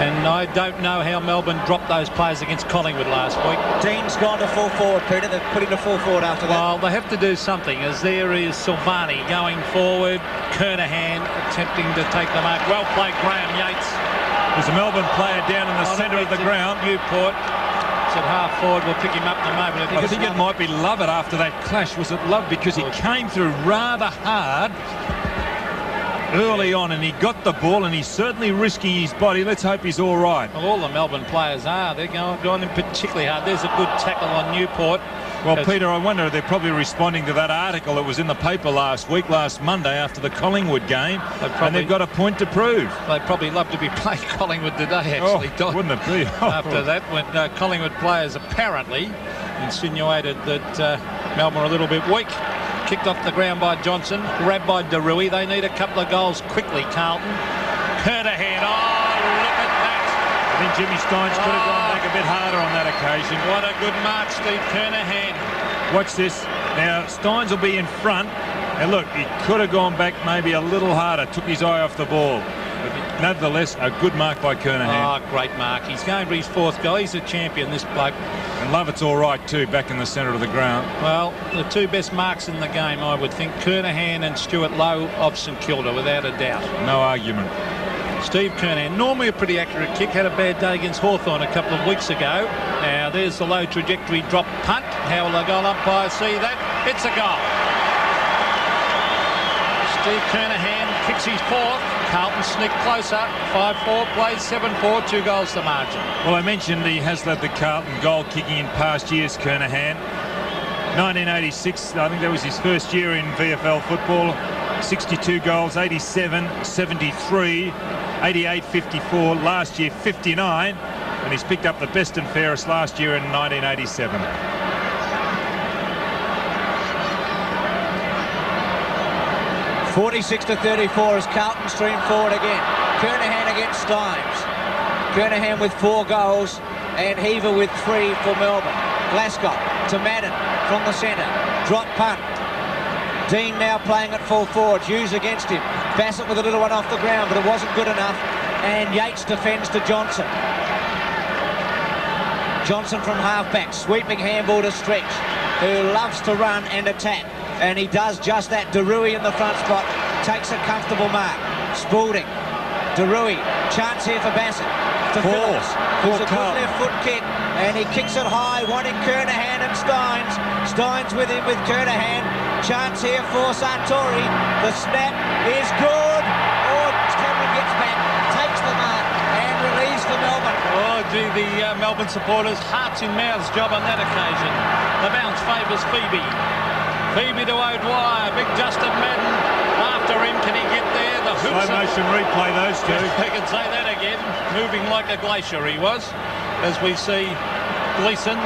And I don't know how Melbourne dropped those players against Collingwood last week. Dean's gone to full forward, Peter. They've put him to full forward after that. Well, they have to do something, as there is Silvani going forward, Kernahan attempting to take the mark. Well played, Graham Yates. There's a Melbourne player down in the centre of the ground. Newport. It's at half forward. We'll pick him up in a moment. I think it might be Lovett after that clash. Was it Love? Because he came through rather hard early on and he got the ball and he's certainly risking his body. Let's hope he's all right. Well, all the Melbourne players are. They're going in particularly hard. There's a good tackle on Newport. Well, Peter, I wonder if they're probably responding to that article that was in the paper last Monday after the Collingwood game, and they've got a point to prove. They'd probably love to be playing Collingwood today, actually. Oh, wouldn't it be? After that, when Collingwood players apparently insinuated that Melbourne were a little bit weak. Kicked off the ground by Johnson, grabbed by Darui. They need a couple of goals quickly, Carlton. Kernahan, look at that. I think Jimmy Stynes could have gone back a bit harder on that occasion. What a good mark, Steve Kernahan. Watch this. Now, Stynes will be in front. And look, he could have gone back maybe a little harder, took his eye off the ball. But nevertheless, a good mark by Kernahan. Oh, great mark. He's going for his fourth goal. He's a champion, this bloke. And Lovett's all right too, back in the centre of the ground. Well, the two best marks in the game, I would think, Kernahan and Stuart Lowe of St Kilda, without a doubt. No argument. Steve Kernahan, normally a pretty accurate kick, had a bad day against Hawthorn a couple of weeks ago. Now, there's the low trajectory drop punt. How will the goal umpire see that? It's a goal. Steve Kernahan kicks his fourth. Carlton sneaked closer. 5-4, plays 7-4, 2 goals to margin. Well, I mentioned he has led the Carlton goal kicking in past years, Kernahan. 1986, I think that was his first year in VFL football. 62 goals, 87, 73, 88, 54, last year 59, and he's picked up the best and fairest last year in 1987. (46-34) as Carlton stream forward again. Kernahan against Stynes. Kernahan with 4 goals and Heaver with 3 for Melbourne. Glasgow to Madden from the centre. Drop punt. Dean now playing at full forward. Hughes against him. Bassett with a little one off the ground, but it wasn't good enough. And Yates defends to Johnson. Johnson from halfback, sweeping handball to Stretch, who loves to run and attack. And he does just that. Darui in the front spot, takes a comfortable mark. Spalding, Darui, chance here for Bassett. To Phillips, who's a good left foot kick, and he kicks it high, wanting Kernahan and Stynes. Stynes with him with Kernahan. Chance here for Sartori. The snap is good. Oh, Cameron gets back, takes the mark, and relieves for Melbourne. Oh, gee, the Melbourne supporters, hearts in mouths job on that occasion. The bounce favours Phoebe. Phoebe to O'Dwyer. Big Justin Madden after him. Can he get there? The hoops. Slow motion replay, those two. I can say that again. Moving like a glacier he was. As we see Gleeson,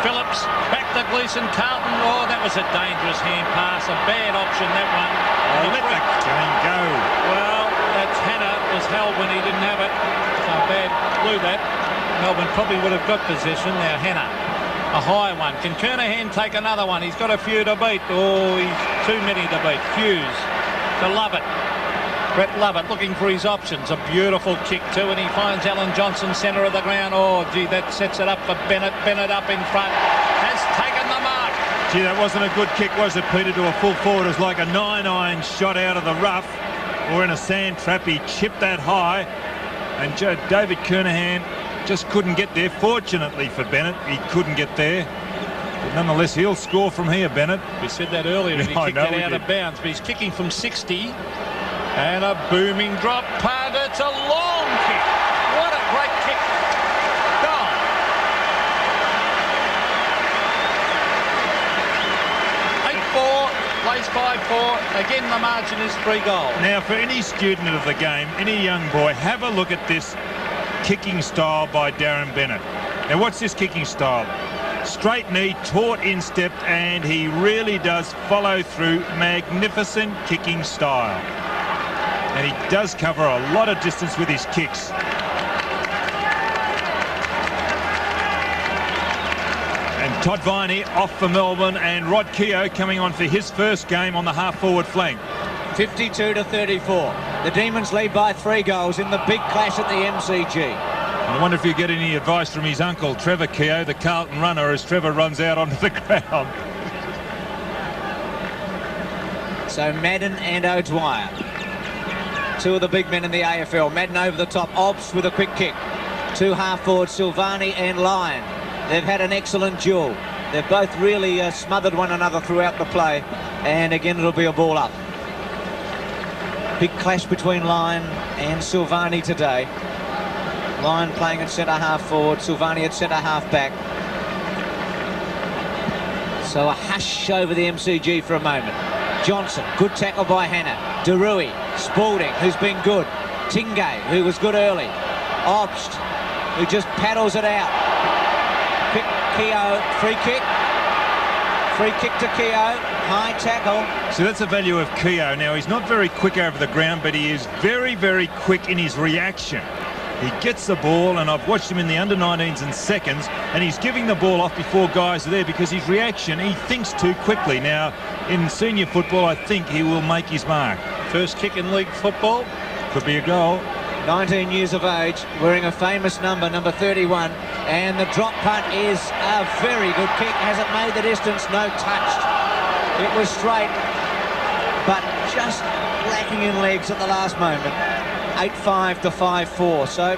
Phillips, back to Gleeson, Carlton. Oh, that was a dangerous hand pass. A bad option, that one. Oh, let the game go. Well, that's Hannah was held when he didn't have it. So bad blew that. Melbourne probably would have got possession. Now Hannah. A high one. Can Kernahan take another one? He's got a few to beat. Oh, he's too many to beat. Hughes to Lovett. Brett Lovett looking for his options. A beautiful kick too, and he finds Alan Johnson centre of the ground. Oh, gee, that sets it up for Bennett. Bennett up in front. Has taken the mark. Gee, that wasn't a good kick, was it, Peter, to a full forward? It was like a 9-iron shot out of the rough or in a sand trap. He chipped that high, and David Kernahan just couldn't get there. Fortunately for Bennett, he couldn't get there. But nonetheless, he'll score from here, Bennett. We said that earlier, and he kicked it out of bounds. But he's kicking from 60. And a booming drop punt. It's a long kick. What a great kick. Goal. Plays 5-4. Again, the margin is 3 goals. Now, for any student of the game, any young boy, have a look at this kicking style by Darren Bennett. Now, what's this kicking style? Straight knee, taut instep, and he really does follow through. Magnificent kicking style. And he does cover a lot of distance with his kicks. And Todd Viney off for Melbourne, and Rod Keogh coming on for his first game on the half-forward flank. 52-34. The Demons lead by 3 goals in the big clash at the MCG. I wonder if you get any advice from his uncle, Trevor Keogh, the Carlton runner, as Trevor runs out onto the ground. So Madden and O'Dwyer, two of the big men in the AFL. Madden over the top, Obbs with a quick kick. Two half-forwards, Silvani and Lyon. They've had an excellent duel. They've both really smothered one another throughout the play. And again, it'll be a ball up. Big clash between Lyon and Silvani today. Lyon playing at centre-half forward, Silvani at centre-half back. So a hush over the MCG for a moment. Johnson, good tackle by Hannah. Derui, Spalding, who's been good. Tingay, who was good early. Obst, who just paddles it out. Keogh, free kick. Free kick to Keogh, high tackle. So that's the value of Keogh. Now, he's not very quick over the ground, but he is very, very quick in his reaction. He gets the ball, and I've watched him in the under-19s and seconds, and he's giving the ball off before guys are there because his reaction, he thinks too quickly. Now, in senior football, I think he will make his mark. First kick in league football. Could be a goal. 19 years of age, wearing a famous number 31, and the drop punt is a very good kick. Has it made the distance? No, touched. It was straight, but just lacking in legs at the last moment. 8-5 to 5-4. So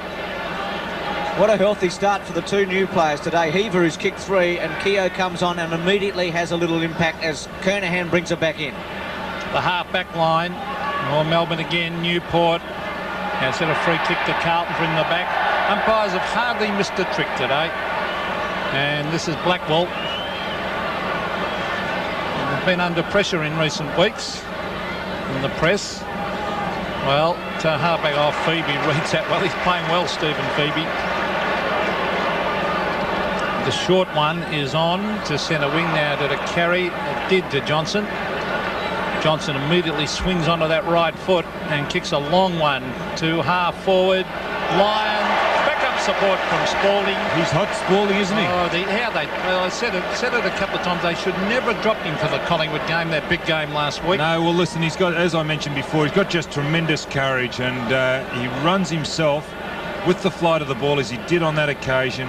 what a healthy start for the two new players today. Heaver, who's kicked three, and Keogh comes on and immediately has a little impact as Kernahan brings it back in. The half-back line. Or Melbourne again, Newport. Has had a free kick to Carlton from the back. Umpires have hardly missed a trick today. And this is Blackwell. They've been under pressure in recent weeks in the press. Well, to halfback off, Phoebe reads that well. He's playing well, Stephen Phoebe. The short one is on to centre wing now. Did it carry? It did to Johnson. Johnson immediately swings onto that right foot and kicks a long one to half forward. Lyon, backup support from Spalding. He's hot, Spalding, isn't he? Oh, well, I said it a couple of times. They should never have dropped him for the Collingwood game, that big game last week. No, well, listen, he's got, as I mentioned before, he's got just tremendous courage, and he runs himself with the flight of the ball as he did on that occasion,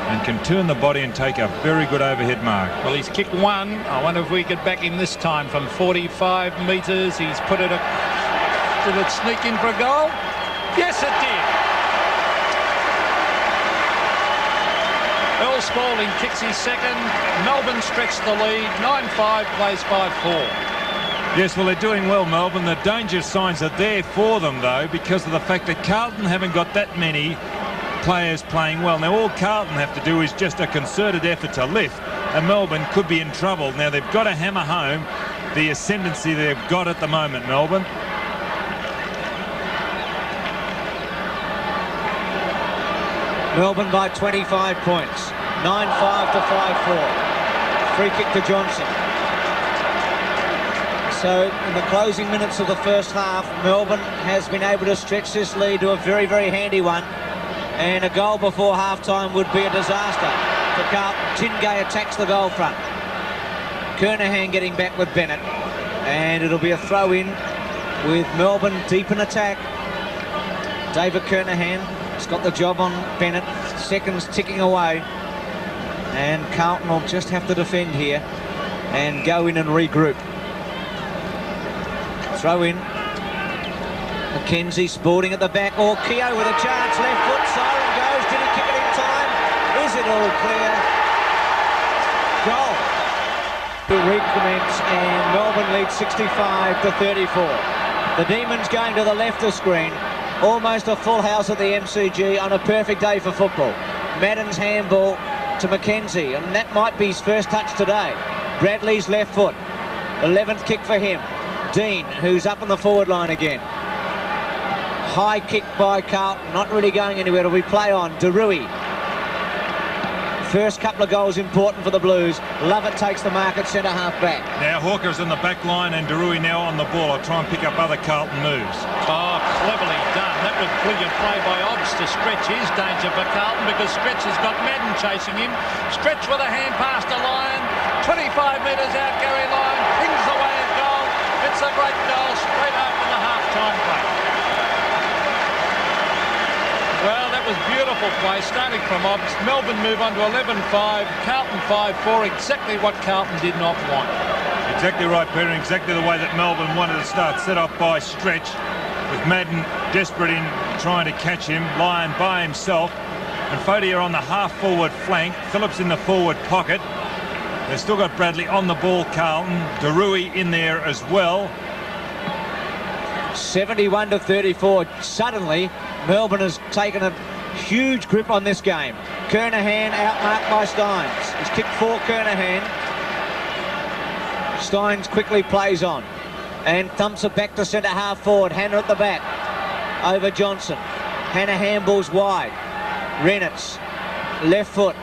and can turn the body and take a very good overhead mark. Well, he's kicked one. I wonder if we could back him this time from 45 metres. He's put it. Did it sneak in for a goal? Yes, it did. Earl Spalding kicks his second. Melbourne stretched the lead. 9-5 plays 5-4. Yes, well, they're doing well, Melbourne. The danger signs are there for them, though, because of the fact that Carlton haven't got that many players playing well. Now, all Carlton have to do is just a concerted effort to lift, and Melbourne could be in trouble. Now, they've got to hammer home the ascendancy they've got at the moment, Melbourne. Melbourne by 25 points. 9-5 to 5-4. Free kick to Johnson. So in the closing minutes of the first half, Melbourne has been able to stretch this lead to a very, very handy one. And a goal before half-time would be a disaster for Carlton. Tingay attacks the goal front. Kernahan getting back with Bennett. And it'll be a throw-in with Melbourne deep in attack. David Kernahan has got the job on Bennett. Seconds ticking away. And Carlton will just have to defend here and go in and regroup. Throw in. McKenzie, Spalding at the back, or Keogh with a chance, left foot, siren goes, did he kick it in time? Is it all clear? Goal. To recommence, and Melbourne leads 65 to 34. The Demons going to the left of screen, almost a full house at the MCG on a perfect day for football. Madden's handball to McKenzie, and that might be his first touch today. Bradley's left foot, 11th kick for him. Dean, who's up on the forward line again. High kick by Carlton, not really going anywhere. It'll be play on. Derui. First couple of goals important for the Blues. Lovett takes the mark at centre-half back. Now Hawker's in the back line and Derui now on the ball. I'll try and pick up other Carlton moves. Oh, cleverly done. That was brilliant play by Obbs to stretch his danger for Carlton, because Stretch has got Madden chasing him. Stretch with a hand pass to Lyon. 25 metres out, Gary Lyon pings away at goal. It's a great goal straight after the half-time break. Well, that was beautiful play, starting from Obbs. Melbourne move on to 11-5, Carlton 5-4, exactly what Carlton did not want. Exactly right, Peter, and exactly the way that Melbourne wanted to start. Set off by Stretch, with Madden desperate in trying to catch him. Lyon by himself. And Fodier on the half-forward flank. Phillips in the forward pocket. They've still got Bradley on the ball, Carlton. Darui in there as well. 71-34. Suddenly, Melbourne has taken a huge grip on this game. Kernahan outmarked by Stynes. He's kicked for Kernahan. Stynes quickly plays on and thumps it back to centre half forward. Hanna at the back over Johnson. Hanna handballs wide. Renitz, left foot,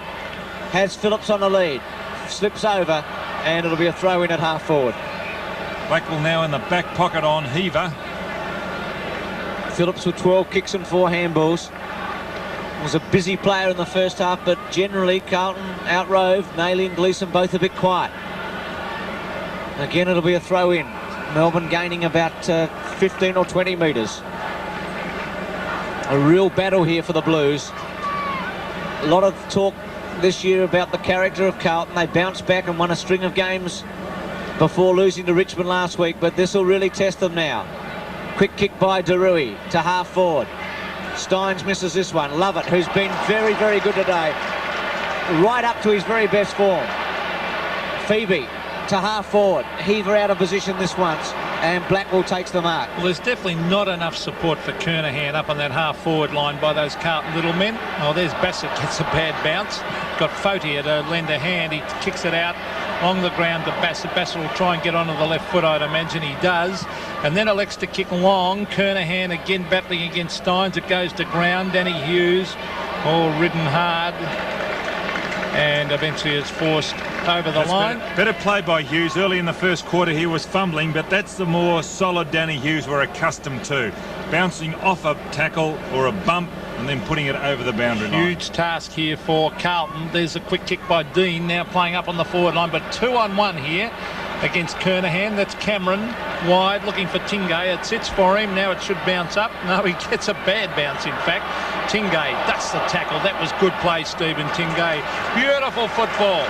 has Phillips on the lead. Slips over and it'll be a throw in at half forward. Blackwell now in the back pocket on Heaver. Phillips with 12 kicks and 4 handballs. Was a busy player in the first half, but generally Carlton outrove. Naily and Gleeson both a bit quiet. Again, it'll be a throw in. Melbourne gaining about 15 or 20 metres. A real battle here for the Blues. A lot of talk this year about the character of Carlton. They bounced back and won a string of games before losing to Richmond last week, but this will really test them now. Quick kick by Darui to half forward. Stynes misses this one. Lovett, who's been very, very good today, right up to his very best form. Phoebe to half forward. Heaver out of position this once, and Blackwell takes the mark. Well, there's definitely not enough support for Kernahan up on that half-forward line by those Carlton little men. Oh, there's Bassett, gets a bad bounce. Got Fodier to lend a hand. He kicks it out along the ground to Bassett. Bassett will try and get onto the left foot, I'd imagine he does. And then elects to kick long. Kernahan again battling against Stynes. It goes to ground. Danny Hughes, all ridden hard, and eventually is forced over the line. Better play by Hughes. Early in the first quarter he was fumbling, but that's the more solid Danny Hughes we're accustomed to. Bouncing off a tackle or a bump and then putting it over the boundary line. Huge task here for Carlton. There's a quick kick by Dean, now playing up on the forward line, but 2-on-1 here against Kernahan. That's Cameron wide looking for Tingay. It sits for him. Now it should bounce up. No, he gets a bad bounce in fact. Tingay dusts the tackle. That was good play, Stephen Tingay. Beautiful football.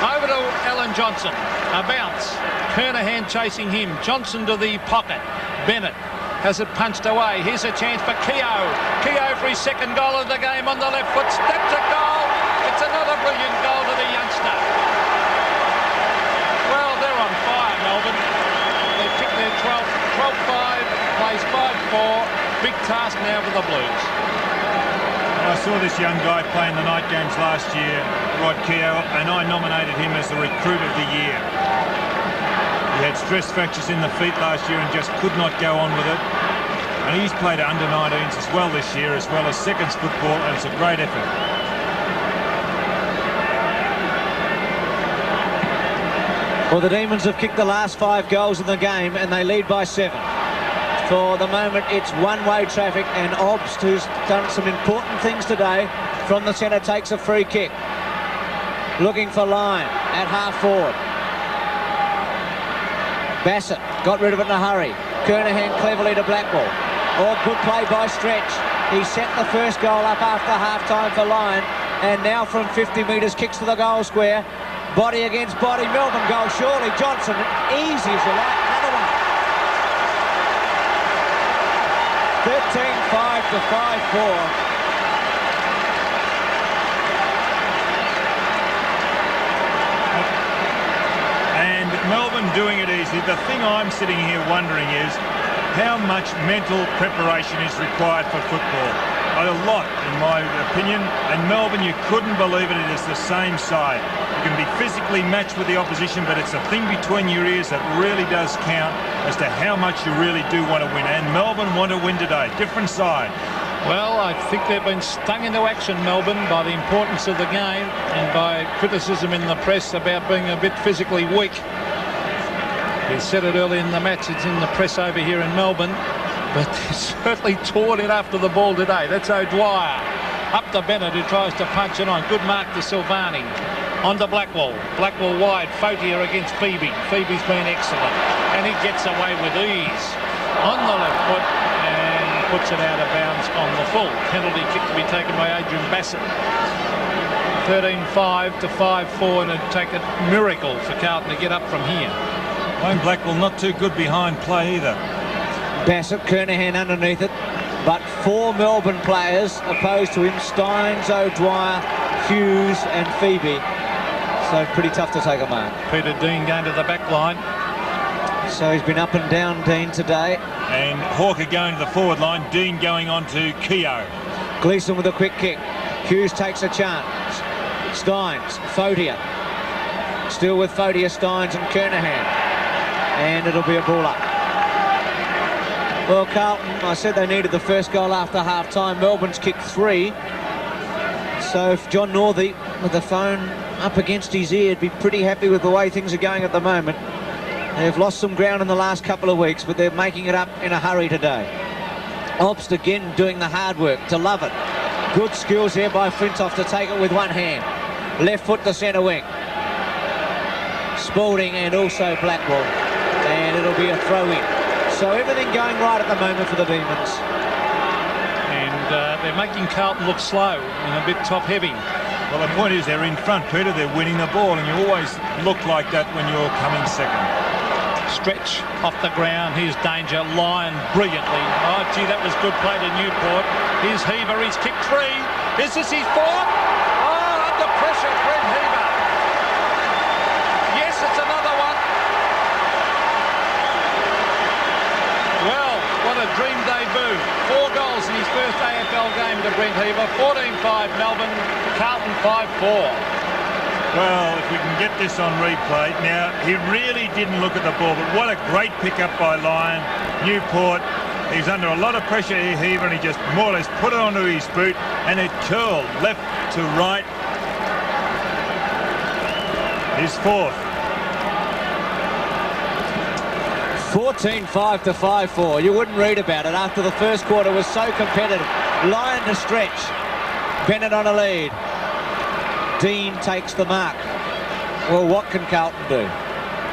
Over to Alan Johnson. A bounce. Kernahan chasing him. Johnson to the pocket. Bennett has it punched away. Here's a chance for Keogh. Keogh for his second goal of the game on the left foot. Steps a goal. It's another brilliant goal to the youngster. Well, they're on fire, Melbourne. They've picked their 12-5, plays 5-4. Big task now for the Blues. I saw this young guy playing the night games last year, Rod Keogh, and I nominated him as the recruit of the year. He had stress fractures in the feet last year and just could not go on with it. And he's played under-19s as well this year, as well as seconds football, and it's a great effort. Well, the Demons have kicked the last 5 goals in the game and they lead by 7. For the moment, it's one-way traffic, and Obbs, who's done some important things today, from the centre takes a free kick. Looking for Lyon at half-forward. Bassett got rid of it in a hurry. Kernahan cleverly to Blackwell. Oh, good play by Stretch. He set the first goal up after half-time for Lyon, and now from 50 metres kicks to the goal square. Body against body. Melbourne goal surely. Johnson, easy as you like. Another one. 13-5 to 5-4. And Melbourne doing it easy. The thing I'm sitting here wondering is how much mental preparation is required for football. A lot, in my opinion. And Melbourne, you couldn't believe it. It is the same side. You can be physically matched with the opposition, but it's the thing between your ears that really does count as to how much you really do want to win. And Melbourne want to win today. Different side. Well, I think they've been stung into action, Melbourne, by the importance of the game and by criticism in the press about being a bit physically weak. He said it early in the match. It's in the press over here in Melbourne. But they certainly tore it after the ball today. That's O'Dwyer. Up to Bennett, who tries to punch it on. Good mark to Silvani. On to Blackwell. Blackwell wide. Fodier against Phoebe. Phoebe's been excellent. And he gets away with ease. On the left foot. And puts it out of bounds on the full. Penalty kick to be taken by Adrian Bassett. 13-5 to 5-4, and it'd take a miracle for Carlton to get up from here. Wayne Blackwell not too good behind play either. Bassett, Kernahan underneath it, but 4 Melbourne players opposed to him: Steins, O'Dwyer, Hughes and Phoebe. So pretty tough to take a mark. Peter Dean going to the back line. So he's been up and down, Dean, today. And Hawker going to the forward line, Dean going on to Keogh. Gleeson with a quick kick. Hughes takes a chance. Steins, Fodia. Still with Fodia, Steins and Kernahan. And it'll be a ball up. Well, Carlton, I said they needed the first goal after half-time. Melbourne's kicked 3. So if John Northey, with the phone up against his ear, would be pretty happy with the way things are going at the moment. They've lost some ground in the last couple of weeks, but they're making it up in a hurry today. Obst again doing the hard work to love it. Good skills there by Flintoff to take it with one hand. Left foot to centre wing. Spalding and also Blackwell. And it'll be a throw in. So everything going right at the moment for the Demons. And they're making Carlton look slow and a bit top heavy. Well, the point is they're in front, Peter. They're winning the ball, and you always look like that when you're coming second. Stretch off the ground. Here's danger. Lyon brilliantly. Oh, gee, that was good play to Newport. Here's Heaver. He's kicked 3. Is this his 4th? Oh, under pressure, Brent Heaver. Yes, it's another one. Well, what a dream debut. 4 goals in his first AFL game to Brent Heaver. 14-5 Melbourne. Carlton 5-4. Well, if we can get this on replay. Now, he really didn't look at the ball, but what a great pick-up by Lyon. Newport, he's under a lot of pressure here, Heaver, and he just more or less put it onto his boot, and it curled left to right. His 4th. 14-5 to 5-4. You wouldn't read about it after the first quarter was so competitive. Lyon to stretch. Bennett on a lead. Dean takes the mark. Well, what can Carlton do?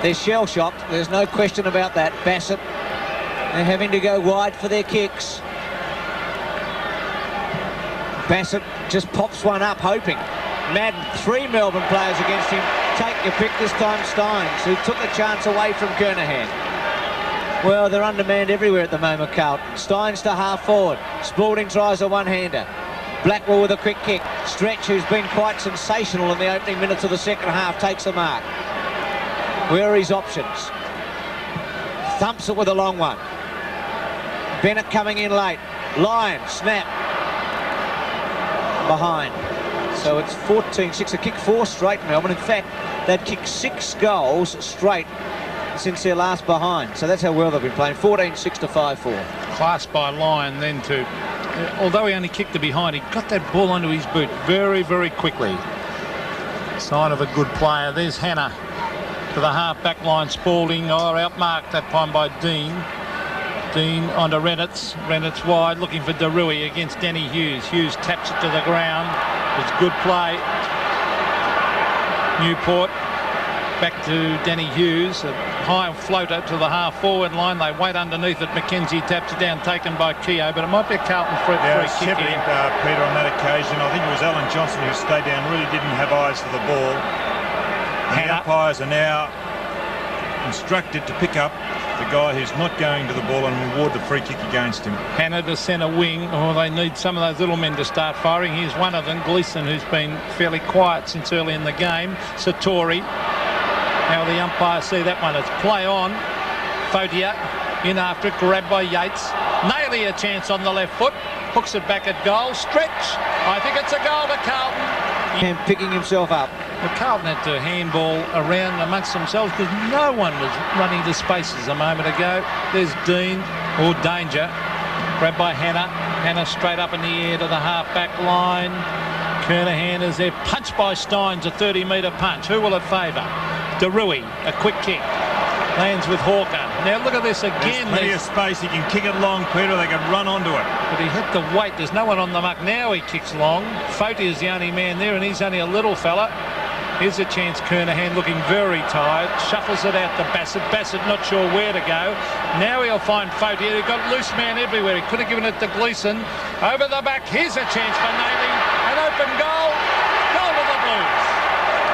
They're shell-shocked. There's no question about that. Bassett, they're having to go wide for their kicks. Bassett just pops one up, hoping. Madden, 3 Melbourne players against him. Take your pick this time, Steins, who took the chance away from Kernahan. Well, they're undermanned everywhere at the moment, Carlton. Steins to half forward. Spalding tries a one-hander. Blackwell with a quick kick. Stretch, who's been quite sensational in the opening minutes of the second half, takes a mark. Where are his options? Thumps it with a long one. Bennett coming in late. Lyon, snap. Behind. So it's 14-6. A kick 4 straight, Melbourne. In fact, they'd kicked 6 goals straight since their last behind. So that's how well they've been playing. 14-6 to 5-4. Class by Lyon then to... although he only kicked it behind, he got that ball onto his boot very, very quickly. Sign of a good player. There's Hannah to the half-back line. Spalding, outmarked that time by Dean. Dean onto Reynolds. Reynolds wide, looking for Darui against Danny Hughes. Hughes taps it to the ground. It's good play. Newport back to Danny Hughes. A high floater to the half-forward line. They wait underneath it. McKenzie taps it down, taken by Keogh, but it might be a Carlton free kick here. Peter, on that occasion, I think it was Alan Johnson who stayed down, really didn't have eyes for the ball. And the umpires are now instructed to pick up the guy who's not going to the ball and reward the free kick against him. Hannah to centre wing. Oh, they need some of those little men to start firing. Here's one of them, Gleeson, who's been fairly quiet since early in the game. Satori. How the umpire see that one? It's play on. Fodia in after it, grabbed by Yates. Naily a chance on the left foot. Hooks it back at goal. Stretch. I think it's a goal to Carlton. And picking himself up. The Carlton had to handball around amongst themselves because no one was running to spaces a moment ago. There's Dean, or danger. Grabbed by Hannah. Hannah straight up in the air to the half-back line. Kernahan is there. Punched by Steins, a 30-metre punch. Who will it favour? Darui, a quick kick. Lands with Hawker. Now look at this again. There's plenty of space. He can kick it long, Peter. They can run onto it. But he had to wait. There's no one on the muck. Now he kicks long. Foti is the only man there, and he's only a little fella. Here's a chance. Kernahan looking very tired. Shuffles it out to Bassett. Bassett not sure where to go. Now he'll find Fautier. He got loose man everywhere. He could have given it to Gleeson. Over the back. Here's a chance for Naley. An open goal. Goal to the Blues.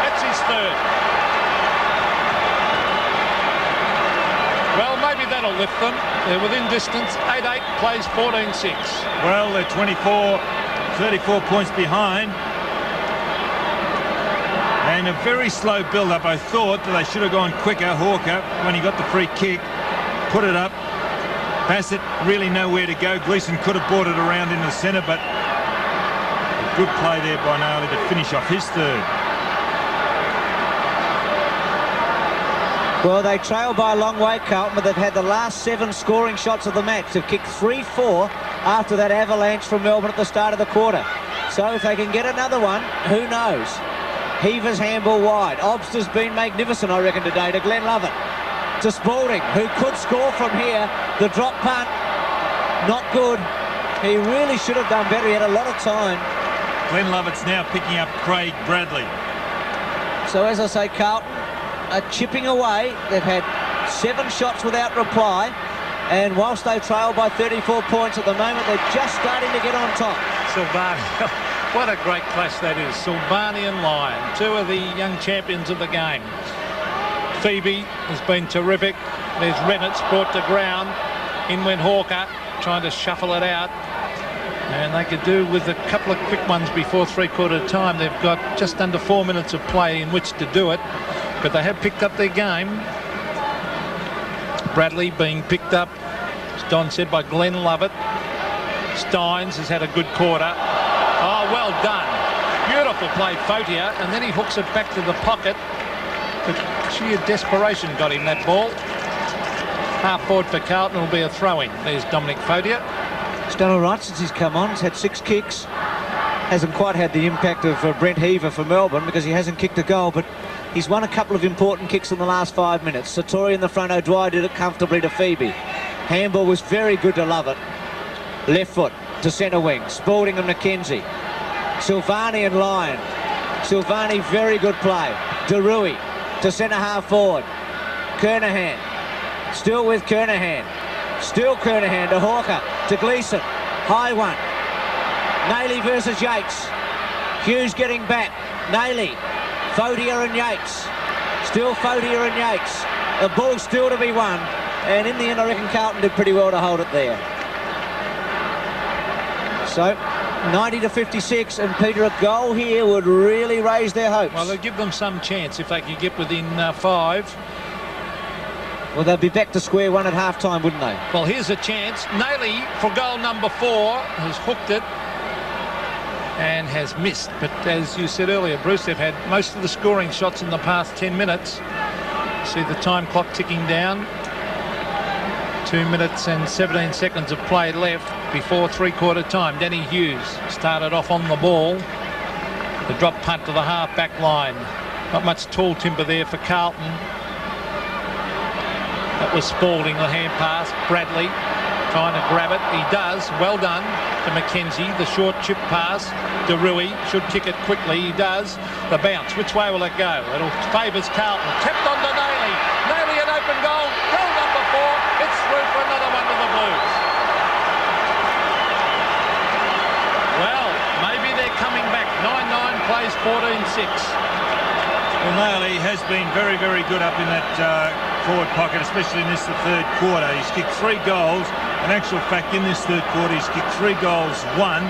That's his third. Well, maybe that'll lift them. They're within distance. 8-8 plays 14-6. Well, they're 34 points behind. And a very slow build-up. I thought that they should have gone quicker. Hawker, when he got the free kick, put it up. Bassett really nowhere to go. Gleeson could have brought it around in the centre, but a good play there by Naley to finish off his third. Well, they trail by a long way, Carlton, but they've had the last 7 scoring shots of the match. They've kicked 3-4 after that avalanche from Melbourne at the start of the quarter. So if they can get another one, who knows? Heaver's handball wide. Obster's been magnificent, I reckon, today to Glenn Lovett. To Spalding, who could score from here. The drop punt, not good. He really should have done better. He had a lot of time. Glenn Lovett's now picking up Craig Bradley. So as I say, Carlton are chipping away. They've had 7 shots without reply. And whilst they trail by 34 points at the moment, they're just starting to get on top. Silvani. What a great clash that is. Silvani and Lyon, 2 of the young champions of the game. Phoebe has been terrific. There's Reynolds brought to ground. In went Hawker, trying to shuffle it out. And they could do with a couple of quick ones before three-quarter time. They've got just under 4 minutes of play in which to do it. But they have picked up their game. Bradley being picked up, as Don said, by Glenn Lovett. Steins has had a good quarter. Oh, well done. Beautiful play, Fautier, and then he hooks it back to the pocket. But sheer desperation got him that ball. Half forward for Carlton will be a throw-in. There's Dominic Fautier. He's done all right since he's come on. He's had 6 kicks. Hasn't quite had the impact of Brent Heaver for Melbourne because he hasn't kicked a goal, but he's won a couple of important kicks in the last 5 minutes. Satori in the front. O'Dwyer did it comfortably to Phoebe. Handball was very good to Lovett. Left foot to centre wing. Spalding and McKenzie. Silvani and Lyon. Silvani, very good play. DeRui to centre half forward. Kernahan. Still with Kernahan. Still Kernahan to Hawker. To Gleeson. High one. Naley versus Yates. Hughes getting back. Naley. Fautier and Yates. Still Fautier and Yates. The ball still to be won. And in the end, I reckon Carlton did pretty well to hold it there. So, 90-56, and Peter, a goal here would really raise their hopes. Well, they'll give them some chance if they can get within 5. Well, they'll be back to square one at half-time, wouldn't they? Well, here's a chance. Naley, for goal number 4, has hooked it and has missed. But as you said earlier, Bruce, they've had most of the scoring shots in the past 10 minutes. See the time clock ticking down. 2 minutes and 17 seconds of play left before three-quarter time. Danny Hughes started off on the ball. The drop punt to the half-back line. Not much tall timber there for Carlton. That was Spalding, the hand pass. Bradley trying to grab it. He does. Well done to McKenzie. The short chip pass. DeRui should kick it quickly. He does. The bounce. Which way will it go? It'll favours Carlton. Tipped on to Naley. Naley an open goal. Goal number 4. It's through for another one to the Blues. Well, maybe they're coming back. 9-9 plays 14-6. Well, Naley has been very, very good up in that forward pocket, especially in this the third quarter. He's kicked 3 goals. In actual fact, in this third quarter, he's kicked 3 goals, 1.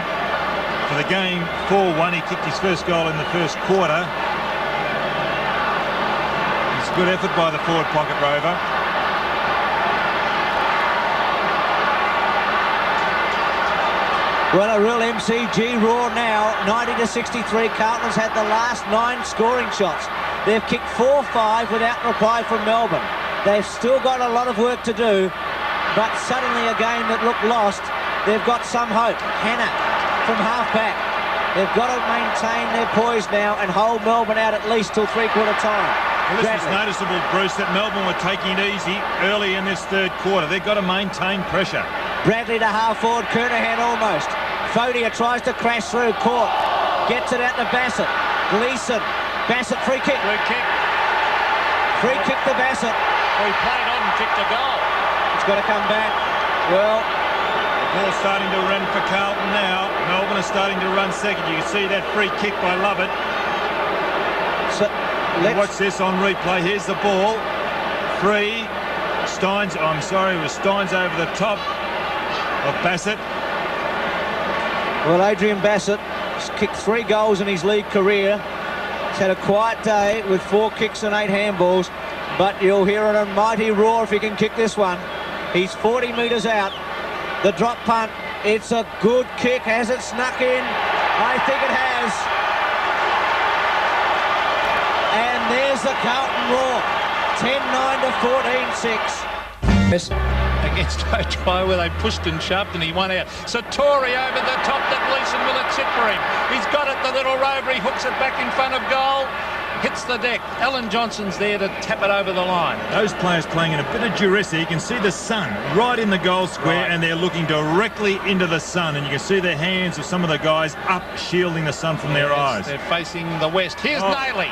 For the game, 4-1. He kicked his first goal in the first quarter. It's a good effort by the forward pocket rover. Well, a real MCG roar now. 90-63. Carlton's had the last 9 scoring shots. They've kicked 4-5 without reply from Melbourne. They've still got a lot of work to do, but suddenly a game that looked lost, they've got some hope. Hannah from half-back. They've got to maintain their poise now and hold Melbourne out at least till three-quarter time. Well, this was noticeable, Bruce, that Melbourne were taking it easy early in this third quarter. They've got to maintain pressure. Bradley to half-forward. Kernahan almost. Fautier tries to crash through. Caught. Gets it out to Bassett. Gleeson Bassett, free kick. Free kick. Free kick to Bassett. He played on and kicked a goal. It's got to come back. Well, Ball starting to run for Carlton now. Melbourne are starting to run second. You can see that free kick by Lovett. so Watch this on replay. Here's the ball. Free. Steins, I'm sorry, it was Steins over the top of Bassett. Well, Adrian Bassett has kicked 3 goals in his league career. He's had a quiet day with 4 kicks and 8 handballs, but you'll hear a mighty roar if he can kick this one. He's 40 metres out. The drop punt, it's a good kick. Has it snuck in? I think it has. And there's the Carlton roar. 10-9 to 14-6. Yes. Against Otway, where they pushed and shoved and he won out. Satori over the top that Gleeson, will it sit for him? He's got it, the little rover, he hooks it back in front of goal. Hits the deck. Alan Johnson's there to tap it over the line. Those players playing in a bit of duress. You can see the sun right in the goal square, and they're looking directly into the sun, and you can see the hands of some of the guys up shielding the sun from their eyes. They're facing the west. Here's Nailey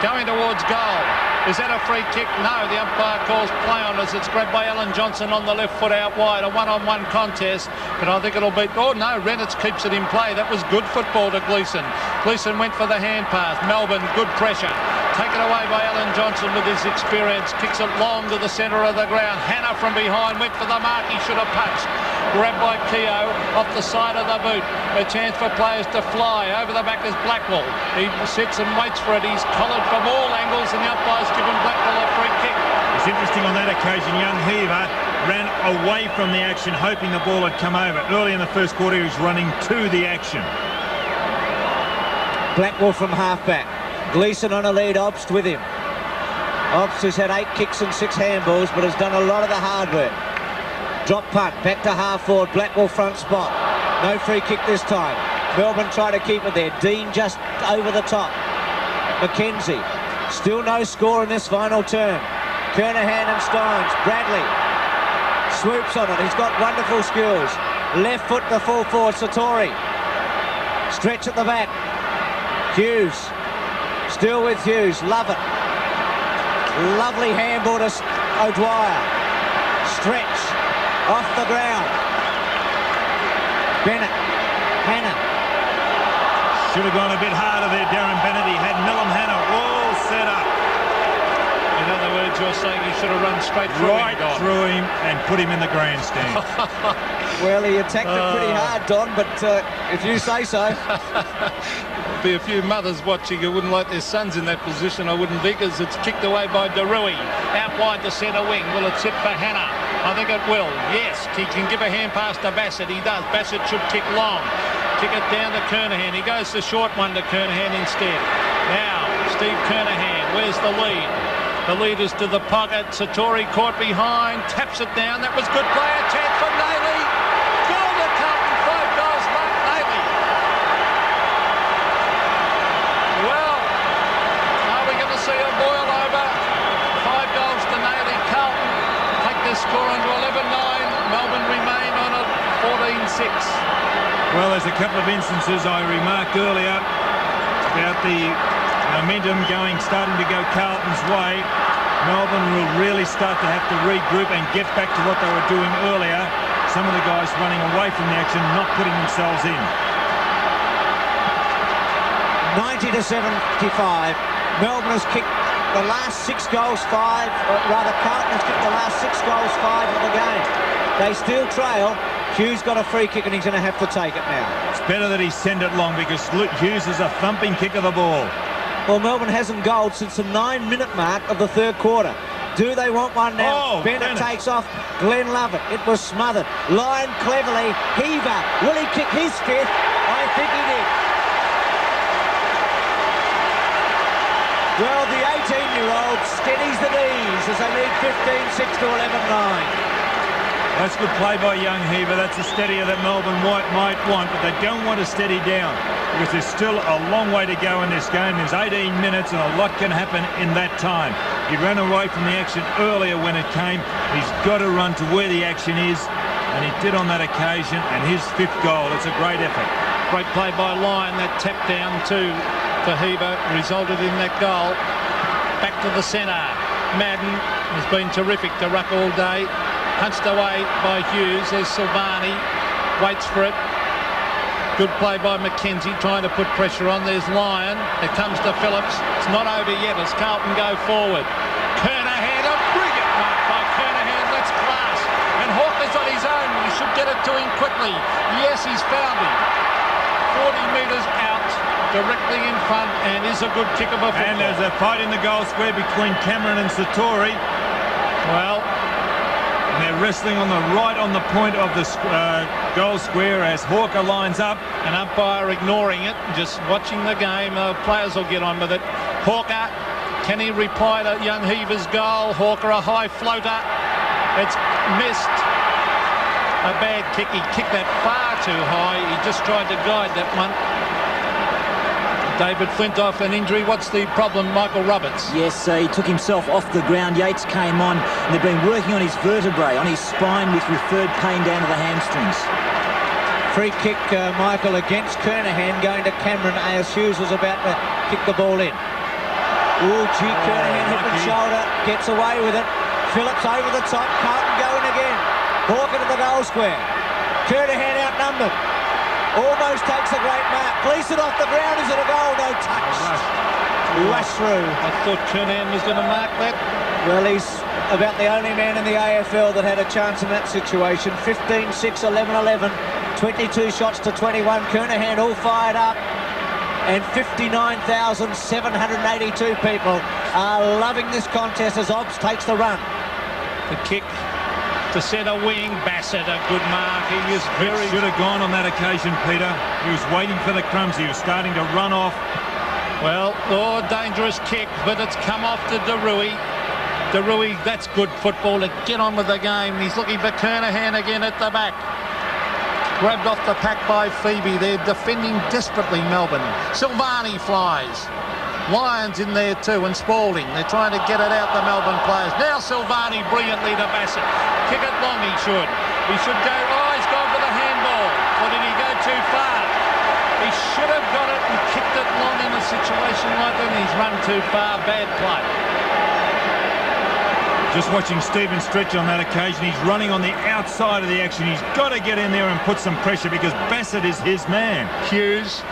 going towards goal. Is that a free kick? No, the umpire calls play on as it's grabbed by Alan Johnson on the left foot out wide. A one-on-one contest, but I think it'll be... Oh, no, Reynolds keeps it in play. That was good football to Gleeson. Gleeson went for the hand pass. Melbourne, good pressure. Taken away by Alan Johnson with his experience. Kicks it long to the centre of the ground. Hannah from behind went for the mark. He should have punched. Grabbed by Keogh off the side of the boot. A chance for players to fly. Over the back is Blackwell. He sits and waits for it. He's collared from all angles, and the umpire's given Blackwell a free kick. It's interesting on that occasion, young Heaver ran away from the action, hoping the ball had come over. Early in the first quarter, he was running to the action. Blackwell from halfback. Gleeson on a lead, Obst with him. Obst has had 8 kicks and 6 handballs, but has done a lot of the hard work. Drop punt, back to half forward, Blackwell front spot. No free kick this time. Melbourne try to keep it there. Dean just over the top. McKenzie. Still no score in this final term. Kernahan and Steins. Bradley swoops on it. He's got wonderful skills. Left foot to full forward, Satori. Stretch at the back. Hughes. Still with Hughes. Love it. Lovely handball to O'Dwyer. Stretch. Off the ground. Bennett. Hannah. Should have gone a bit harder there, Darren Bennett. He had Millum Hannah all set up. In other words, you're saying he should have run straight through Right him, Don. through him and put him in the grandstand. Well, he attacked it pretty hard, Don, but if you say so. There'll be a few mothers watching who wouldn't like their sons in that position, I wouldn't think, as it's kicked away by Darui. Out wide to centre wing. Will it sit for Hannah? I think it will. Yes, he can give a hand pass to Bassett. He does. Bassett should kick long. Kick it down to Kernahan. He goes the short one to Kernahan instead. Now, Steve Kernahan. Where's the lead? The lead is to the pocket. Satori caught behind. Taps it down. That was good play. A chance for Nailey. Goal to Carlton. 5 goals. Mark Nailey. Well, are we going to see a boil over? 5 goals to Nailey. Carlton take this score on to 11-9. Melbourne remain on a 14-6. Well, there's a couple of instances I remarked earlier about the momentum starting to go Carlton's way. Melbourne will really start to have to regroup and get back to what they were doing earlier. Some of the guys running away from the action, not putting themselves in. 90 to 75. Melbourne has kicked the last 6 goals, 5, or rather Carlton has kicked the last 6 goals, 5 of the game. They still trail. Hughes got a free kick and he's going to have to take it now. It's better that he send it long because Hughes is a thumping kick of the ball. Well, Melbourne hasn't goaled since the 9-minute mark of the third quarter. Do they want one now? Bennett takes off. Glenn Lovett. It was smothered. Line cleverly. Heaver. Will he kick his 5th? I think he did. Well, the 18-year-old steadies the knees as they lead 15-6 to 11-9. That's good play by young Heaver. That's a steadier that Melbourne might want, but they don't want to steady down because there's still a long way to go in this game. There's 18 minutes and a lot can happen in that time. He ran away from the action earlier when it came. He's got to run to where the action is, and he did on that occasion, and his 5th goal. It's a great effort. Great play by Lyon. That tap down to for Heber resulted in that goal. Back to the centre. Madden has been terrific to ruck all day. Punched away by Hughes. There's Silvani. Waits for it. Good play by Mackenzie, trying to put pressure on. There's Lyon. It comes to Phillips. It's not over yet as Carlton go forward. Kernahan, a brilliant mark by Kernahan. That's class. And Hawker's on his own. You should get it to him quickly. Yes, he's found him. 40 metres out, directly in front, and is a good kick of a football. And there's a fight in the goal square between Cameron and Satori. Well, and they're wrestling on the right on the point of the goal square as Hawker lines up. an umpire ignoring it, just watching the game. Players will get on with it. Hawker, can he reply to young Heaver's goal? Hawker, a high floater. It's missed. A bad kick. He kicked that far too high. He just tried to guide that one. David Flintoff, an injury. What's the problem, Michael Roberts? Yes, he took himself off the ground. Yates came on, and they've been working on his vertebrae, on his spine, with referred pain down to the hamstrings. Free kick, Michael, against Kernahan, going to Cameron as Hughes was about to kick the ball in. Oh, gee, Kernahan hit the shoulder, gets away with it. Phillips over the top, Carlton going again. Hawker to the goal square. Kernahan outnumbered. Almost takes a great mark. Gleeson off the ground. Is it a goal? No touch. Rush through. I thought Kernahan was going to mark that. Well, he's about the only man in the AFL that had a chance in that situation. 15, 6, 11, 11. 22 shots to 21. Kernahan all fired up. And 59,782 people are loving this contest as Obbs takes the run. The kick to centre wing. Bassett, a good mark. He is very... Should have gone on that occasion, Peter. He was waiting for the crumbs. He was starting to run off. Well, dangerous kick, but it's come off to Derui. Derui, that's good football to get on with the game. He's looking for Kernahan again at the back. Grabbed off the pack by Phoebe. They're defending desperately, Melbourne. Silvani flies. Lyons in there too, and Spalding. They're trying to get it out, the Melbourne players. Now Silvani brilliantly to Bassett. Kick it long, he should. He should go, he's gone for the handball. Or did he go too far? He should have got it and kicked it long in a situation like that, and he's run too far. Bad play. Just watching Stephen stretch on that occasion. He's running on the outside of the action. He's got to get in there and put some pressure because Bassett is his man. Hughes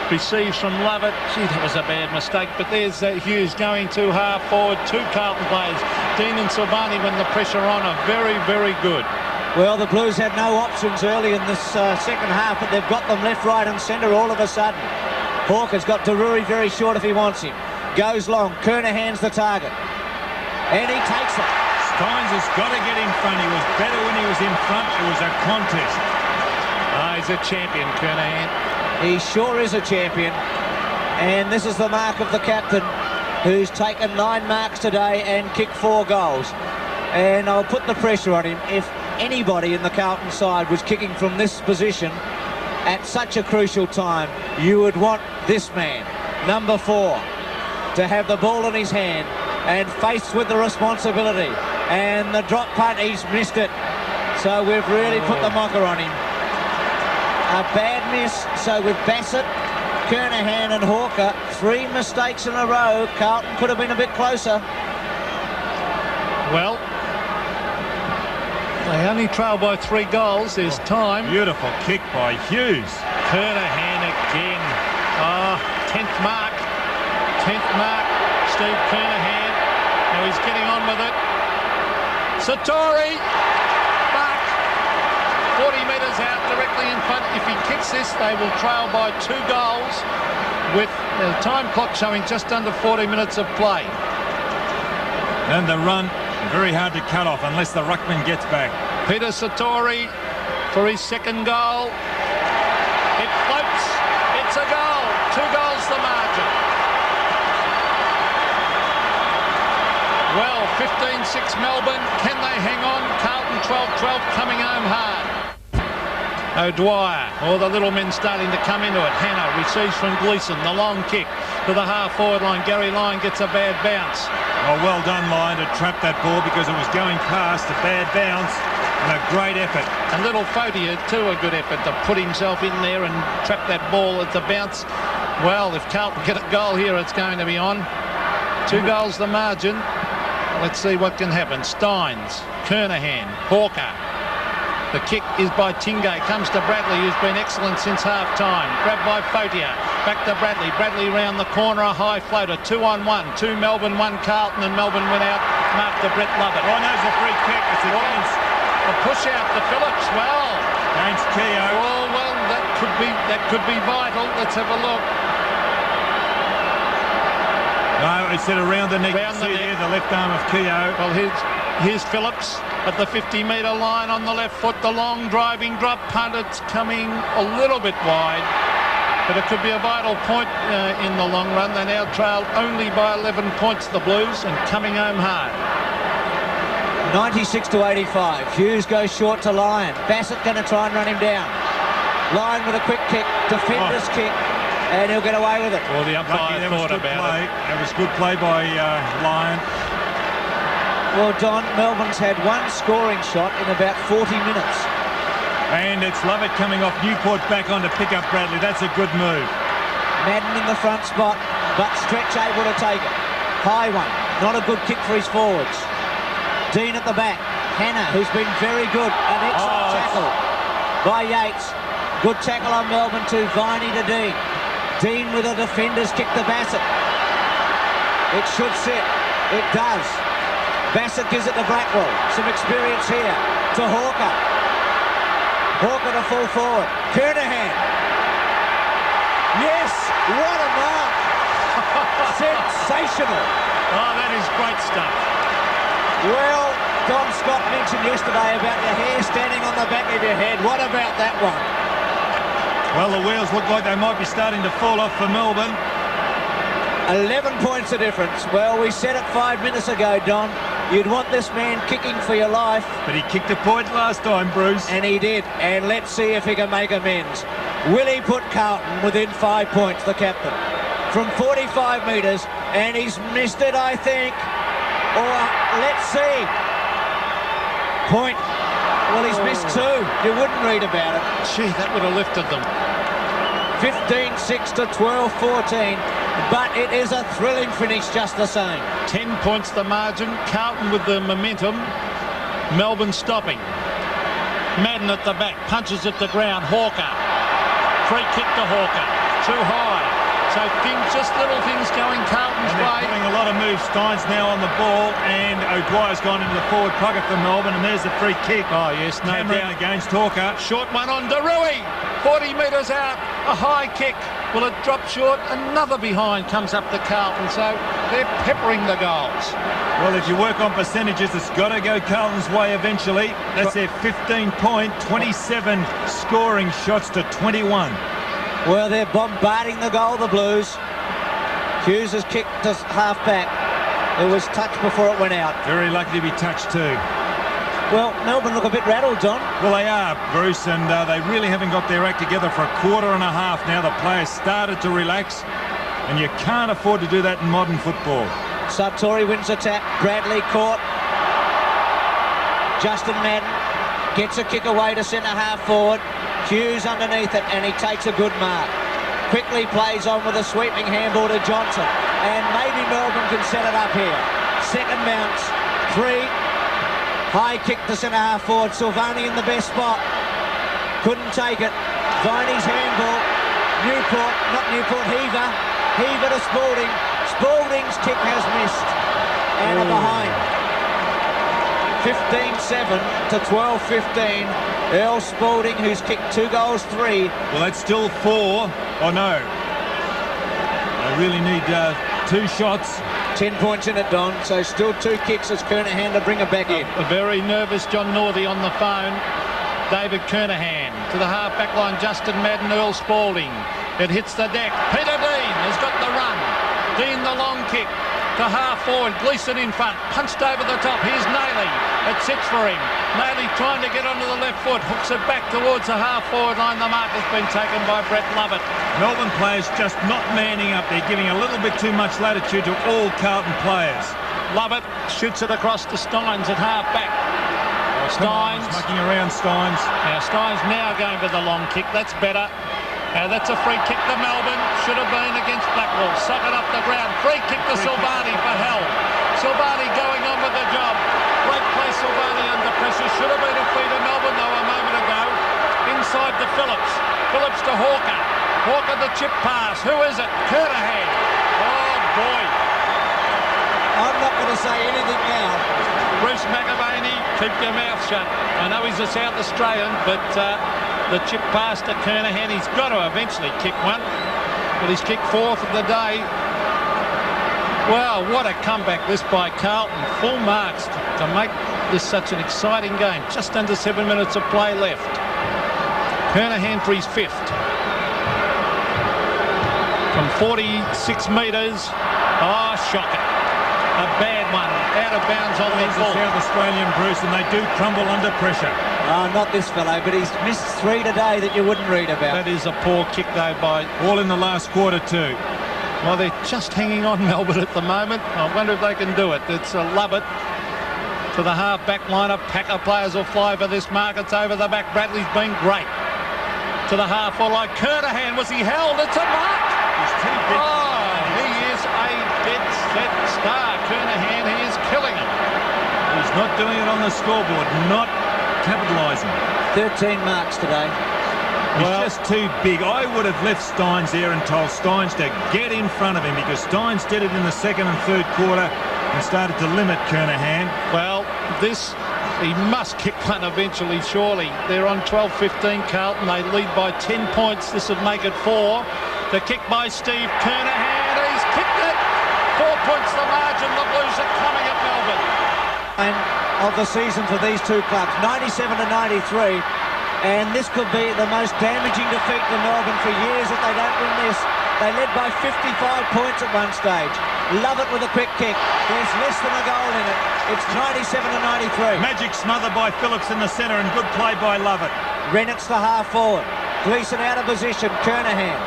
receives from Lovett. Gee, that was a bad mistake, but there's Hughes going to half forward. Two Carlton players, Dean and Silvani, when the pressure on, are very, very good. Well, the Blues had no options early in this second half, but they've got them left, right and centre all of a sudden. Hawker's got Deruri very short if he wants him. Goes long. Kernahan's the target. And he takes it. Stynes has got to get in front. He was better when he was in front. It was a contest. He's a champion, Kernahan. He sure is a champion. And this is the mark of the captain, who's taken 9 marks today and kicked 4 goals. And I'll put the pressure on him. If anybody in the Carlton side was kicking from this position at such a crucial time, you would want this man, number 4, to have the ball in his hand and faced with the responsibility. And the drop punt, he's missed it. So we've really put the mocker on him. A bad miss. So with Bassett, Kernahan and Hawker, 3 mistakes in a row. Carlton could have been a bit closer. Well, they only trail by 3 goals. There's time. Beautiful kick by Hughes. Kernahan again. 10th mark. 10th mark. Steve Kernahan. Now he's getting on with it. Satori. Mark. 40 metres out, directly in front. If he kicks this, they will trail by 2 goals with the time clock showing just under 40 minutes of play. And the run, very hard to cut off unless the ruckman gets back. Peter Satori for his 2nd goal. It floats. It's a goal. 2 goals the margin. Well, 15-6 Melbourne. Can they hang on? Carlton 12-12 coming home hard. O'Dwyer, all the little men starting to come into it. Hannah receives from Gleeson, the long kick to the half-forward line. Gary Lyon gets a bad bounce. Well done, Lyon, to trap that ball because it was going past. A bad bounce and a great effort. And little Fotier, too, a good effort to put himself in there and trap that ball at the bounce. Well, if Carlton get a goal here, it's going to be on. 2 goals the margin. Let's see what can happen. Steins, Kernahan, Hawker. The kick is by Tingay. Comes to Bradley, who's been excellent since half-time. Grabbed by Fotia. Back to Bradley. Bradley round the corner, a high floater. 2-on-1. 2 Melbourne, 1 Carlton, and Melbourne went out. Mark to Brett Lovett. Oh, there's a free kick. It's against. A push out to Phillips. Well, Against Keogh. well, that could be vital. Let's have a look. No, it's around the neck. Round the neck. The left arm of Keogh. Well, here's Phillips at the 50-metre line on the left foot. The long driving drop punt. It's coming a little bit wide, but it could be a vital point in the long run. They now trail only by 11 points, the Blues, and coming home hard. 96-85. Hughes goes short to Lyon. Bassett going to try and run him down. Lyon with a quick kick. Defender's kick. And he'll get away with it. Well, the umpire thought about it. That was good play by Lyon. Well, Don, Melbourne's had 1 scoring shot in about 40 minutes. And it's Lovett coming off Newport back on to pick up Bradley. That's a good move. Madden in the front spot, but Stretch able to take it. High one. Not a good kick for his forwards. Dean at the back. Hannah, who's been very good. An excellent tackle by Yates. Good tackle on Melbourne too. Viney to Dean. Dean with a defender's kick to Bassett. It should sit. It does. Bassett gives it to Blackwell. Some experience here to Hawker. Hawker to full forward. Kernahan. Yes, what a mark. Sensational. Oh, that is great stuff. Well, Don Scott mentioned yesterday about your hair standing on the back of your head. What about that one? Well, the wheels look like they might be starting to fall off for Melbourne. 11 points of difference. Well, we said it 5 minutes ago, Don. You'd want this man kicking for your life. But he kicked a point last time, Bruce. And he did. And let's see if he can make amends. Will he put Carlton within 5 points, the captain? From 45 metres, and he's missed it, I think. Or, let's see. Point. Well, he's missed 2. You wouldn't read about it. Gee, that would have lifted them. 15-6 to 12-14. But it is a thrilling finish just the same. 10 points the margin. Carlton with the momentum. Melbourne stopping. Madden at the back. Punches at the ground. Hawker. Free kick to Hawker. Too high. So just little things going Carlton's way. Putting a lot of moves. Steins now on the ball, and O'Dwyer's gone into the forward pocket for Melbourne, and there's the free kick. Oh, yes, no doubt. Against Hawker. Short one on Darui. 40 metres out. A high kick. Will it drop short? Another behind comes up to Carlton. So they're peppering the goals. Well, if you work on percentages, it's got to go Carlton's way eventually. That's their 15-point, 27 scoring shots to 21. Well, they're bombarding the goal, the Blues. Hughes has kicked to half-back. It was touched before it went out. Very lucky to be touched too. Well, Melbourne look a bit rattled, Don. Well, they are, Bruce, and they really haven't got their act together for a quarter and a half now. The players started to relax, and you can't afford to do that in modern football. Sartori wins the tap. Bradley caught. Justin Madden gets a kick away to centre-half forward. Hughes underneath it, and he takes a good mark. Quickly plays on with a sweeping handball to Johnson, and maybe Melbourne can set it up here. Second bounce, 3. High kick to centre-half forward. Silvani in the best spot. Couldn't take it. Viney's handball. Heaver. Heaver to Spalding. Spalding's kick has missed. And a behind. 15-7 to 12-15. Earl Spalding, who's kicked 2 goals, 3. Well, that's still 4. Oh, no. They really need 2 shots. 10 points in it, Don. So still 2 kicks as Kernahan to bring it back in. A very nervous John Northey on the phone. David Kernahan to the half-back line. Justin Madden, Earl Spalding. It hits the deck. Peter Dean has got the run. Dean the long kick to half-forward. Gleeson in front. Punched over the top. Here's Nailey. It sits for him. Nailey trying to get onto the left foot. Hooks it back towards the half-forward line. The mark has been taken by Brett Lovett. Melbourne players just not manning up. They're giving a little bit too much latitude to all Carlton players. Lovett shoots it across to Steins at half-back. Steins. Mucking around Steins. Now Steins now going for the long kick. That's better. That's a free kick to Melbourne. should have been against Blackwell. Suck it up the ground. Free kick to Silvani for Hell. Silvani going on with the job. Great play, Silvani under pressure. Should have been a free to Melbourne though a moment ago. Inside to Phillips. Phillips to Hawker. Hawker the chip pass. Who is it? Kernahan. Oh boy. I'm not going to say anything now. Bruce McAvaney, keep your mouth shut. I know he's a South Australian, but the chip pass to Kernahan, he's got to eventually kick one. But he's kicked fourth of the day. Wow, what a comeback this by Carlton. Full marks to make this such an exciting game. Just under 7 minutes of play left. Kernahan for his fifth. From 46 metres. Oh, shocker. A bad one, out of bounds on the ball. South Australian, Bruce, and they do crumble under pressure. Not this fellow, but he's missed 3 today that you wouldn't read about. That is a poor kick, though, by... All in the last quarter, too. Well, they're just hanging on Melbourne at the moment. I wonder if they can do it. It's a Lovett to the half-back lineup. Packer players will fly for this mark. It's over the back. Bradley's been great. To the half-forward line. Kernahan, was he held? It's a mark! He's too big. Oh, he is a dead-set star. Kernahan, he is killing him. He's not doing it on the scoreboard, not capitalising. 13 marks today. He's just too big. I would have left Steins there and told Steins to get in front of him, because Steins did it in the second and third quarter and started to limit Kernahan. Well, he must kick one eventually, surely. They're on 12-15 Carlton. They lead by 10 points. This would make it 4. The kick by Steve Kernahan. He's kicked it. 4 points the margin. The Blues are coming at Melbourne. And of the season for these two clubs, 97 to 93. And this could be the most damaging defeat to Melbourne for years if they don't win this. They led by 55 points at one stage. Lovett with a quick kick. There's less than a goal in it. It's 97 to 93. Magic smother by Phillips in the centre and good play by Lovett. Rennett's the half forward. Gleeson out of position. Kernahan.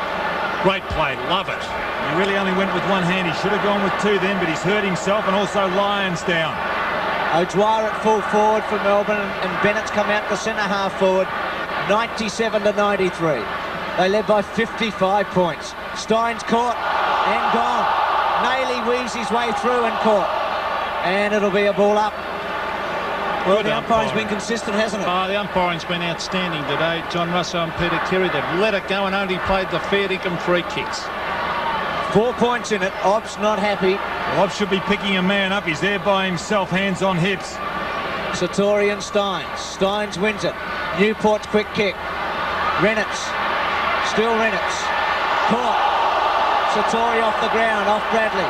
Great play. Love it. He really only went with one hand. He should have gone with two then, but he's hurt himself, and also Lyons down. O'Dwyer at full forward for Melbourne, and Bennett's come out the centre half forward. 97 to 93. They led by 55 points. Steins caught and gone. Nayley weaves his way through and caught. And it'll be a ball up. Well, the umpiring's been consistent, hasn't it? Oh, the umpiring's been outstanding today. John Russo and Peter Keary, they've let it go and only played the fair dinkum free kicks. 4 points in it. Obbs not happy. Well, Obbs should be picking a man up. He's there by himself, hands on hips. Satori and Steins. Steins wins it. Newport's quick kick. Rennett's. Still Rennett's. Caught. Satori off the ground, off Bradley.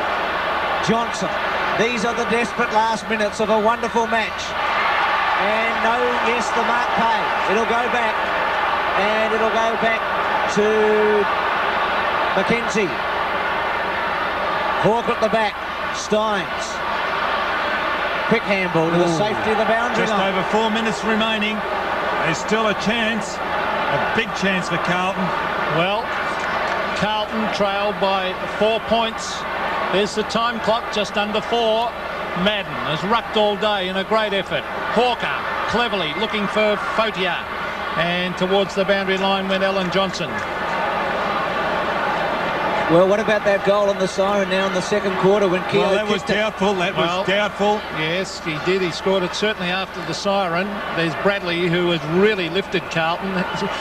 Johnson. These are the desperate last minutes of a wonderful match. And no, yes, the mark pay. It'll go back. And it'll go back to McKenzie. Hawke at the back. Steins. Quick handball to the safety of the boundary Just line. over 4 minutes remaining. There's still a chance. A big chance for Carlton. Well, Carlton trailed by 4 points. There's the time clock, just under 4. Madden has rucked all day in a great effort. Hawker cleverly looking for Fotia. And towards the boundary line went Alan Johnson. Well, what about that goal on the siren now in the second quarter when Keogh Well, that was doubtful. That was doubtful. Yes, he did. He scored it certainly after the siren. There's Bradley, who has really lifted Carlton.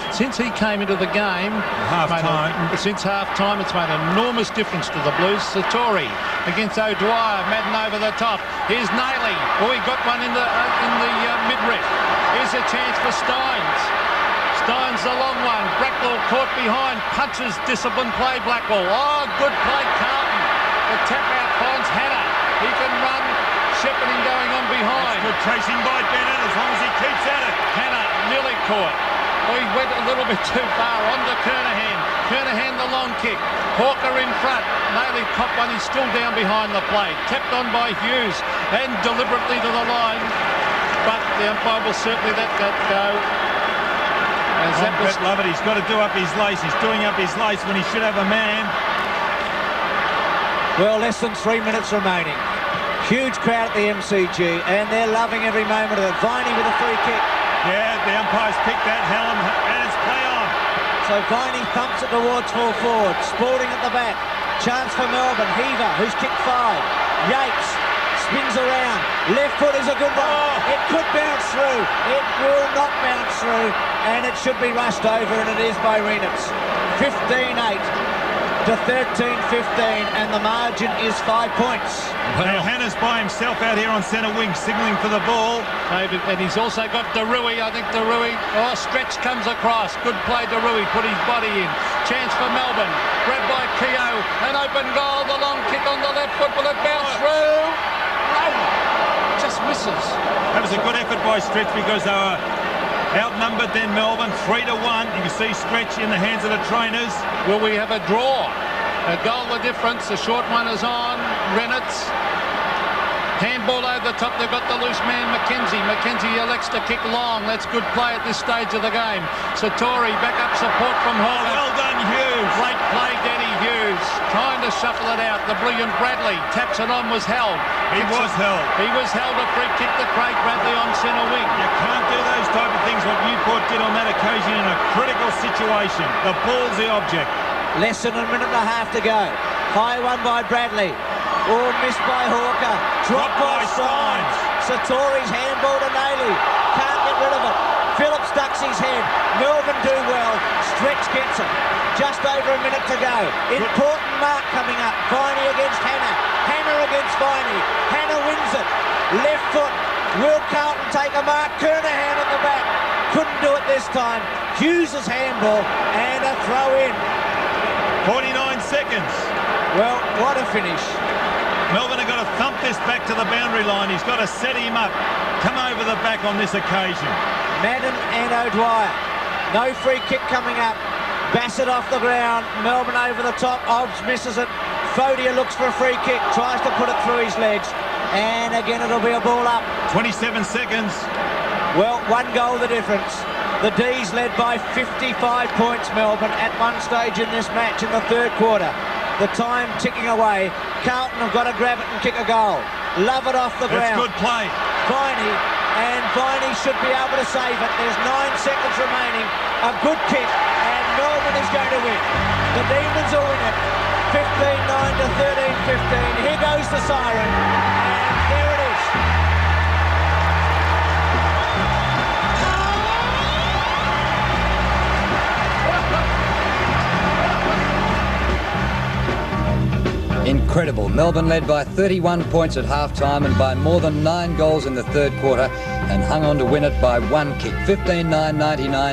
Since he came into the game, since half-time, it's made an enormous difference to the Blues. Satori against O'Dwyer. Madden over the top. Here's Nayley. Oh, he got one in the midriff. Here's a chance for Steins. Steins the long one. Blackwell caught behind. Punches disciplined play Blackwell. Oh, good play Carlton. The tap out finds Hannah. He can run. Shepherding going on behind. That's good tracing by Bennett as long as he keeps at it. Hannah nearly caught. Oh, he went a little bit too far. On to Kernahan. Kernahan the long kick. Hawker in front. Nayley popped one. He's still down behind the play. Tapped on by Hughes and deliberately to the line. But the umpire will certainly let that go. Brett Lovett, he's got to do up his lace. He's doing up his lace when he should have a man. Well, less than 3 minutes remaining. Huge crowd at the MCG, and they're loving every moment of it. Viney with a free kick. Yeah, the umpire's picked that, Helen, and it's play on. So Viney thumps it towards full forward. Spalding at the back. Chance for Melbourne. Heaver, who's kicked 5. Yates spins around. Left foot is a good one. It could bounce through. It will not bounce through. And it should be rushed over, and it is by Renitz. 15-8 to 13-15, and the margin is 5 points. Now Hannah's by himself out here on centre wing, signalling for the ball. And he's also got Derui. I think Derui. Stretch comes across. Good play, Derui. Put his body in. Chance for Melbourne. Grabbed by Keogh. An open goal. The long kick on the left foot. Will it bounce through? No. Just misses. That was a good effort by Stretch because they were outnumbered then Melbourne 3-1. You can see Stretch in the hands of the trainers. Will we have a draw? A goal the difference. The short one is on. Renitz. Handball over the top. They've got the loose man, McKenzie. McKenzie elects to kick long. That's good play at this stage of the game. Satori, back up support from Hawker. Well done, Hughes. Great play, Danny Hughes. Trying to shuffle it out. The brilliant Bradley. Taps it on, was held. He was held. He was held. A free kick to Craig Bradley on centre wing. You can't do those type of things what Newport did on that occasion in a critical situation. The ball's the object. Less than a minute and a half to go. High one by Bradley. Missed by Hawker. Dropped by Stynes. Satori's handball to Naily. Can't get rid of it. Phillips ducks his head. Melbourne do well. Stretch gets it. Just over a minute to go. Important mark coming up. Viney against Hannah. Hannah against Viney. Hannah wins it. Left foot. Will Carlton take a mark? Kernahan at the back. Couldn't do it this time. Hughes' handball and a throw in. 49 seconds. Well, what a finish. Melbourne have got to thump this back to the boundary line. He's got to set him up. Come over the back on this occasion. Madden and O'Dwyer. No free kick coming up. Bassett off the ground. Melbourne over the top. Obbs misses it. Fodia looks for a free kick. Tries to put it through his legs. And again, it'll be a ball up. 27 seconds. Well, 1 goal the difference. The D's led by 55 points, Melbourne, at one stage in this match in the third quarter. The time ticking away. Carlton have got to grab it and kick a goal. Love it off the ground. That's good play. Viney should be able to save it. There's 9 seconds remaining. A good kick, and Melbourne is going to win. The Demons will win it. 15-9 to 13-15. Here goes the siren, and there it is. Incredible. Melbourne led by 31 points at half-time and by more than 9 goals in the third quarter and hung on to win it by 1 kick. 15-9, 99.